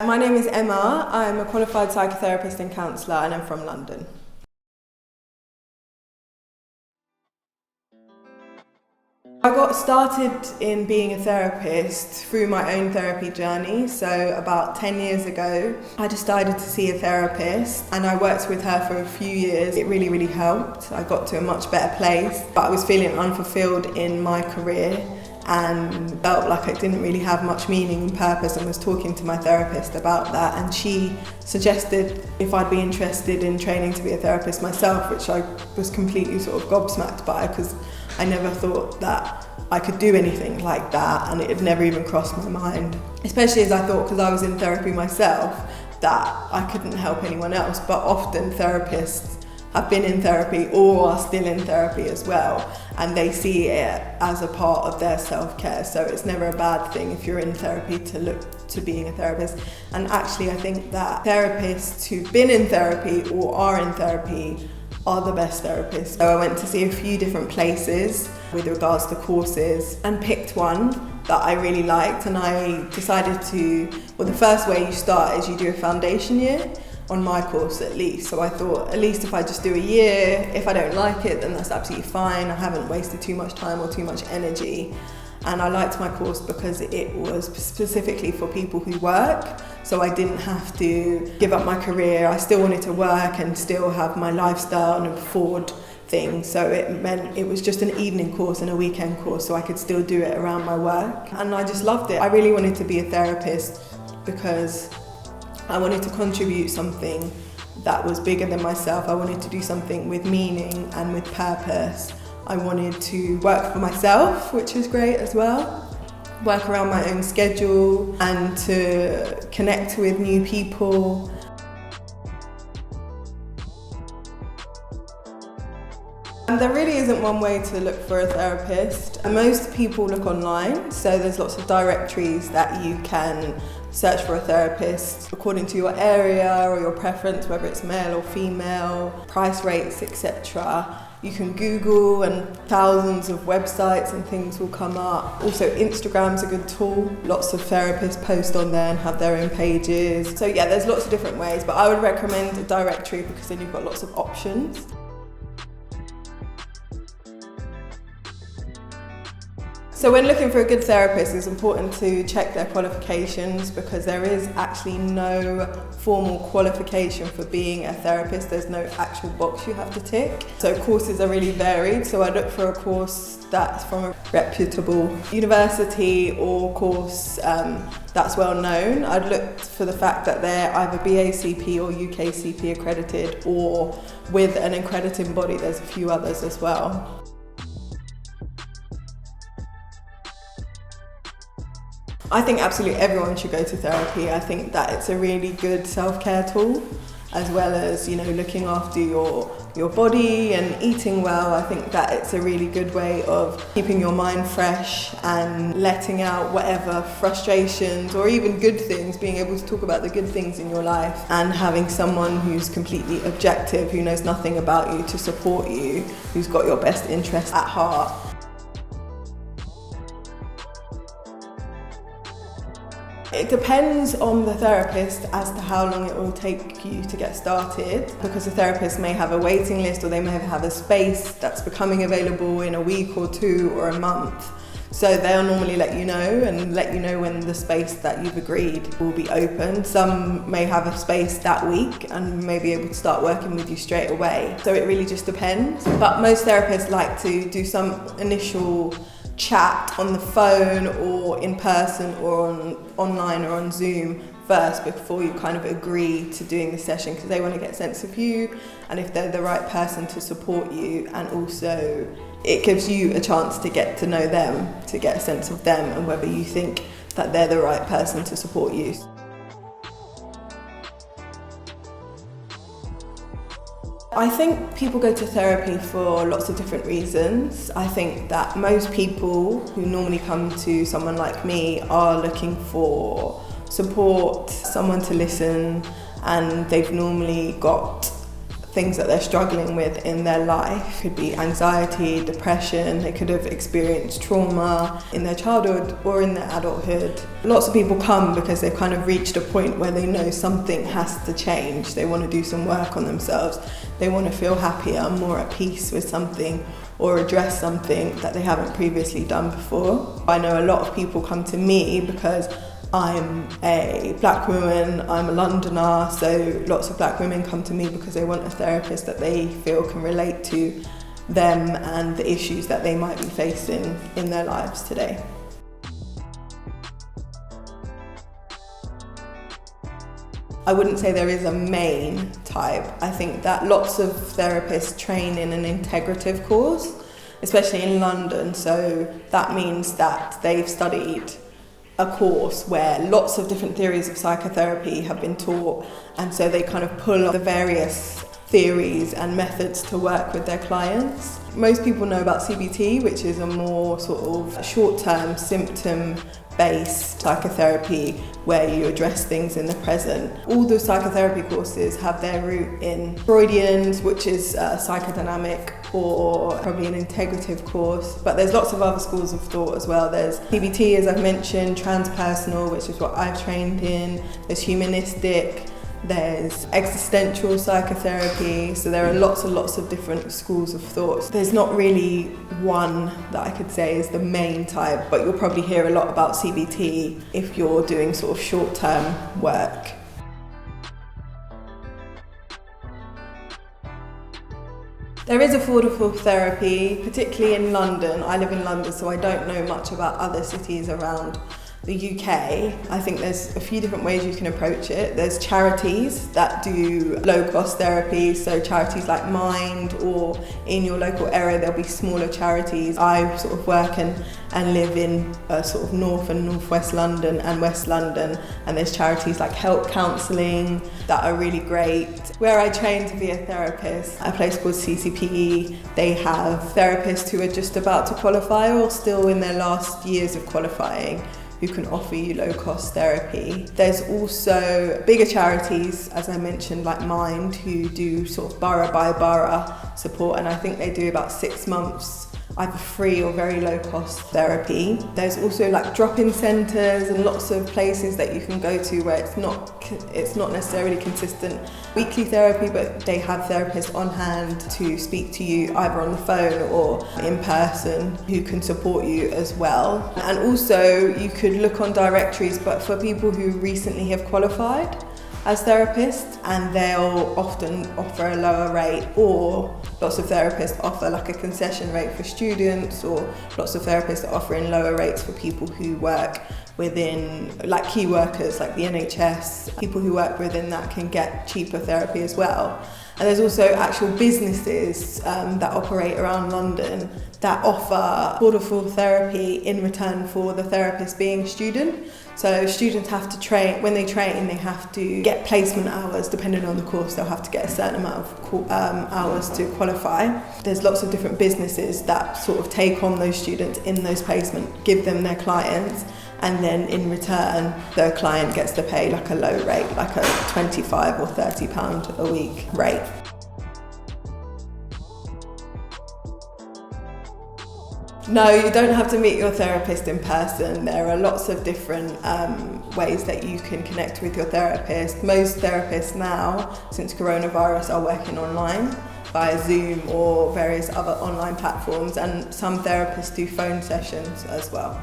My name is Emma. I'm a qualified psychotherapist and counsellor, and I'm from London. I got started in being a therapist through my own therapy journey. So about 10 years ago, I decided to see a therapist and I worked with her for a few years. It really helped. I got to a much better place, but I was feeling unfulfilled in my career and felt like it didn't really have much meaning and purpose, and was talking to my therapist about that, and she suggested if I'd be interested in training to be a therapist myself, which I was completely sort of gobsmacked by, because I never thought that I could do anything like that, and it had never even crossed my mind, especially as I thought, because I was in therapy myself, that I couldn't help anyone else. But often therapists have been in therapy or are still in therapy as well, and they see it as a part of their self-care. So it's never a bad thing if you're in therapy to look to being a therapist. And actually I think that therapists who've been in therapy or are in therapy are the best therapists. So I went to see a few different places with regards to courses and picked one that I really liked, and I decided the first way you start is you do a foundation year, on my course at least. So I thought, at least if I just do a year, if I don't like it, then that's absolutely fine. I haven't wasted too much time or too much energy. And I liked my course because it was specifically for people who work. So I didn't have to give up my career. I still wanted to work and still have my lifestyle and afford things. So it meant it was just an evening course and a weekend course, so I could still do it around my work. And I just loved it. I really wanted to be a therapist because I wanted to contribute something that was bigger than myself. I wanted to do something with meaning and with purpose. I wanted to work for myself, which is great as well. Work around my own schedule and to connect with new people. And there really isn't one way to look for a therapist. Most people look online, so there's lots of directories that you can search for a therapist according to your area or your preference, whether it's male or female, price rates, etc. You can Google and thousands of websites and things will come up. Also, Instagram's a good tool. Lots of therapists post on there and have their own pages. So yeah, there's lots of different ways, but I would recommend a directory because then you've got lots of options. So when looking for a good therapist, it's important to check their qualifications, because there is actually no formal qualification for being a therapist. There's no actual box you have to tick. So courses are really varied. So I look for a course that's from a reputable university or course that's well known. I'd look for the fact that they're either BACP or UKCP accredited, or with an accrediting body. There's a few others as well. I think absolutely everyone should go to therapy. I think that it's a really good self-care tool, as well as, looking after your body and eating well. I think that it's a really good way of keeping your mind fresh and letting out whatever frustrations or even good things, being able to talk about the good things in your life, and having someone who's completely objective, who knows nothing about you, to support you, who's got your best interests at heart. It depends on the therapist as to how long it will take you to get started, because a therapist may have a waiting list, or they may have a space that's becoming available in a week or two or a month. So they'll normally let you know when the space that you've agreed will be open. Some may have a space that week and may be able to start working with you straight away. So it really just depends. But most therapists like to do some initial chat on the phone or in person or online or on Zoom first, before you kind of agree to doing the session, because they want to get a sense of you and if they're the right person to support you, and also it gives you a chance to get to know them, to get a sense of them and whether you think that they're the right person to support you. I think people go to therapy for lots of different reasons. I think that most people who normally come to someone like me are looking for support, someone to listen, and they've normally got things that they're struggling with in their life. It could be anxiety, depression, they could have experienced trauma in their childhood or in their adulthood. Lots of people come because they've kind of reached a point where they know something has to change. They want to do some work on themselves. They want to feel happier, more at peace with something, or address something that they haven't previously done before. I know a lot of people come to me because I'm a black woman, I'm a Londoner, so lots of black women come to me because they want a therapist that they feel can relate to them and the issues that they might be facing in their lives today. I wouldn't say there is a main type. I think that lots of therapists train in an integrative course, especially in London, so that means that they've studied a course where lots of different theories of psychotherapy have been taught, and so they kind of pull the various theories and methods to work with their clients. Most people know about CBT, which is a more sort of short-term symptom-based psychotherapy where you address things in the present. All the psychotherapy courses have their root in Freudians, which is psychodynamic, or probably an integrative course, but there's lots of other schools of thought as well. There's CBT, as I've mentioned, transpersonal, which is what I've trained in, there's humanistic, there's existential psychotherapy, so there are lots and lots of different schools of thought. There's not really one that I could say is the main type, but you'll probably hear a lot about CBT if you're doing sort of short-term work. There is affordable therapy, particularly in London. I live in London, so I don't know much about other cities around the UK. I think there's a few different ways you can approach it. There's charities that do low-cost therapy, so charities like Mind, or in your local area there'll be smaller charities. I sort of work and live in sort of North and Northwest London and West London, and there's charities like Help Counselling that are really great. Where I train to be a therapist, a place called CCPE, they have therapists who are just about to qualify or still in their last years of qualifying, who can offer you low-cost therapy. There's also bigger charities, as I mentioned, like Mind, who do sort of borough by borough support, and I think they do about 6 months either free or very low-cost therapy. There's also like drop-in centres and lots of places that you can go to where it's not necessarily consistent weekly therapy, but they have therapists on hand to speak to you either on the phone or in person, who can support you as well. And also you could look on directories, but for people who recently have qualified as therapists, and they'll often offer a lower rate, or lots of therapists offer like a concession rate for students, or lots of therapists are offering lower rates for people who work within, like key workers like the NHS. People who work within that can get cheaper therapy as well. And there's also actual businesses that operate around London that offer affordable therapy in return for the therapist being a student. So students have to train, when they train, they have to get placement hours. Depending on the course, they'll have to get a certain amount of hours to qualify. There's lots of different businesses that sort of take on those students in those placements, give them their clients, and then in return, the client gets to pay like a low rate, like a £25 or £30 a week rate. No, you don't have to meet your therapist in person. There are lots of different ways that you can connect with your therapist. Most therapists now, since coronavirus, are working online via Zoom or various other online platforms, and some therapists do phone sessions as well.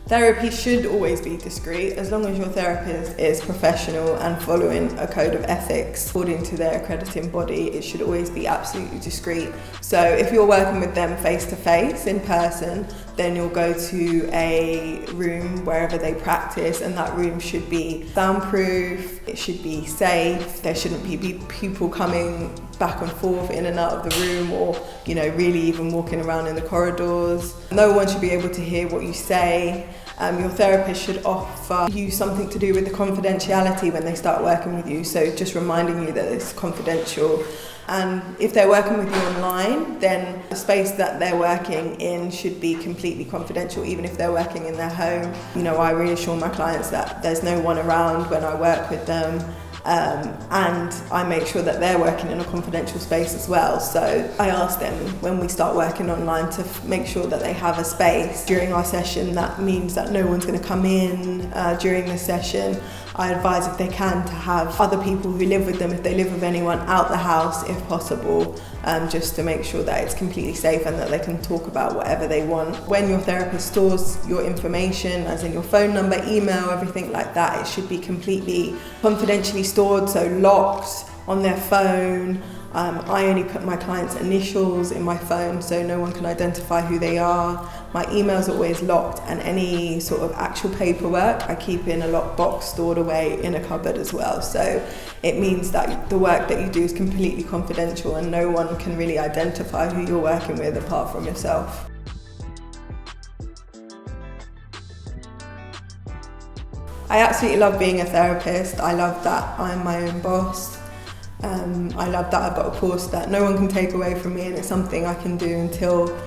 Therapy should always be discreet, as long as your therapist is professional and following a code of ethics according to their accrediting body. It should always be absolutely discreet. So if you're working with them face to face in person, then you'll go to a room wherever they practice, and that room should be soundproof, it should be safe, there shouldn't be people coming back and forth in and out of the room, or really even walking around in the corridors. No one should be able to hear what you say. Your therapist should offer you something to do with the confidentiality when they start working with you, so just reminding you that it's confidential. And if they're working with you online, then the space that they're working in should be completely confidential, even if they're working in their home. You know, I reassure my clients that there's no one around when I work with them. And I make sure that they're working in a confidential space as well. So I ask them when we start working online to make sure that they have a space during our session. That means that no one's going to come in during the session. I advise, if they can, to have other people who live with them, if they live with anyone, out the house if possible, just to make sure that it's completely safe and that they can talk about whatever they want. When your therapist stores your information, as in your phone number, email, everything like that, it should be completely confidentially stored, so locked on their phone. I only put my clients' initials in my phone so no one can identify who they are. My emails are always locked, and any sort of actual paperwork I keep in a lockbox stored away in a cupboard as well. So it means that the work that you do is completely confidential and no one can really identify who you're working with apart from yourself. I absolutely love being a therapist. I love that I'm my own boss. I love that I've got a course that no one can take away from me, and it's something I can do until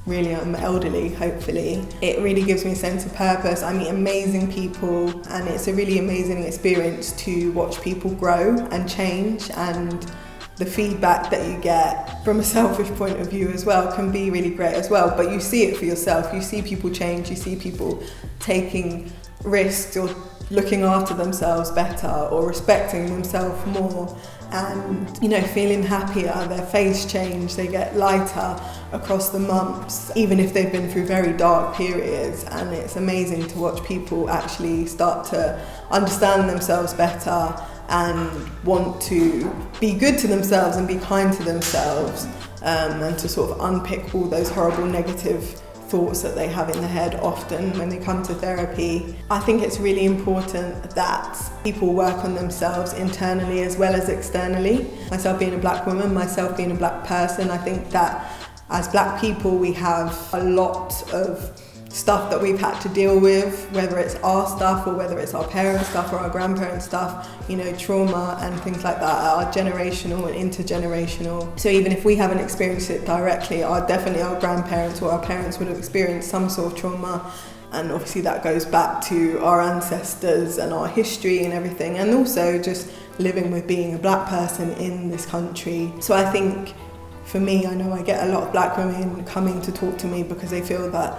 really I'm elderly, hopefully. It really gives me a sense of purpose. I meet amazing people, and it's a really amazing experience to watch people grow and change, and the feedback that you get from a selfish point of view as well can be really great as well. But you see it for yourself. You see people change, you see people taking risks or looking after themselves better or respecting themselves more, and you know, feeling happier, their face change, they get lighter across the months, even if they've been through very dark periods. And it's amazing to watch people actually start to understand themselves better and want to be good to themselves and be kind to themselves, and to sort of unpick all those horrible negative thoughts that they have in their head often when they come to therapy. I think it's really important that people work on themselves internally as well as externally. Myself being a black woman, myself being a black person, I think that as black people we have a lot of stuff that we've had to deal with, whether it's our stuff or whether it's our parents' stuff or our grandparents' stuff, you know, trauma and things like that are generational and intergenerational. So even if we haven't experienced it directly, definitely our grandparents or our parents would have experienced some sort of trauma. And obviously that goes back to our ancestors and our history and everything, and also just living with being a black person in this country. So I think for me, I know I get a lot of black women coming to talk to me because they feel that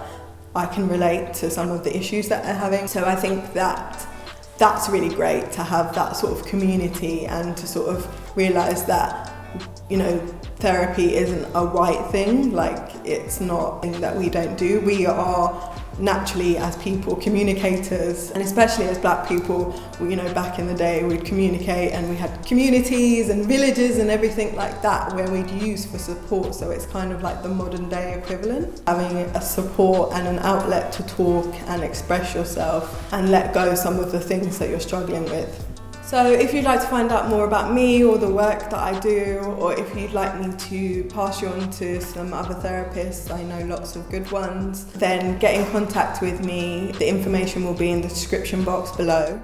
I can relate to some of the issues that they're having. So I think that that's really great to have that sort of community and to sort of realise that, you know, therapy isn't a white thing, like it's not a thing that we don't do. We are naturally, as people, communicators, and especially as black people, you know, back in the day we'd communicate and we had communities and villages and everything like that where we'd use for support. So it's kind of like the modern day equivalent, having a support and an outlet to talk and express yourself and let go some of the things that you're struggling with. So if you'd like to find out more about me or the work that I do, or if you'd like me to pass you on to some other therapists, I know lots of good ones, then get in contact with me. The information will be in the description box below.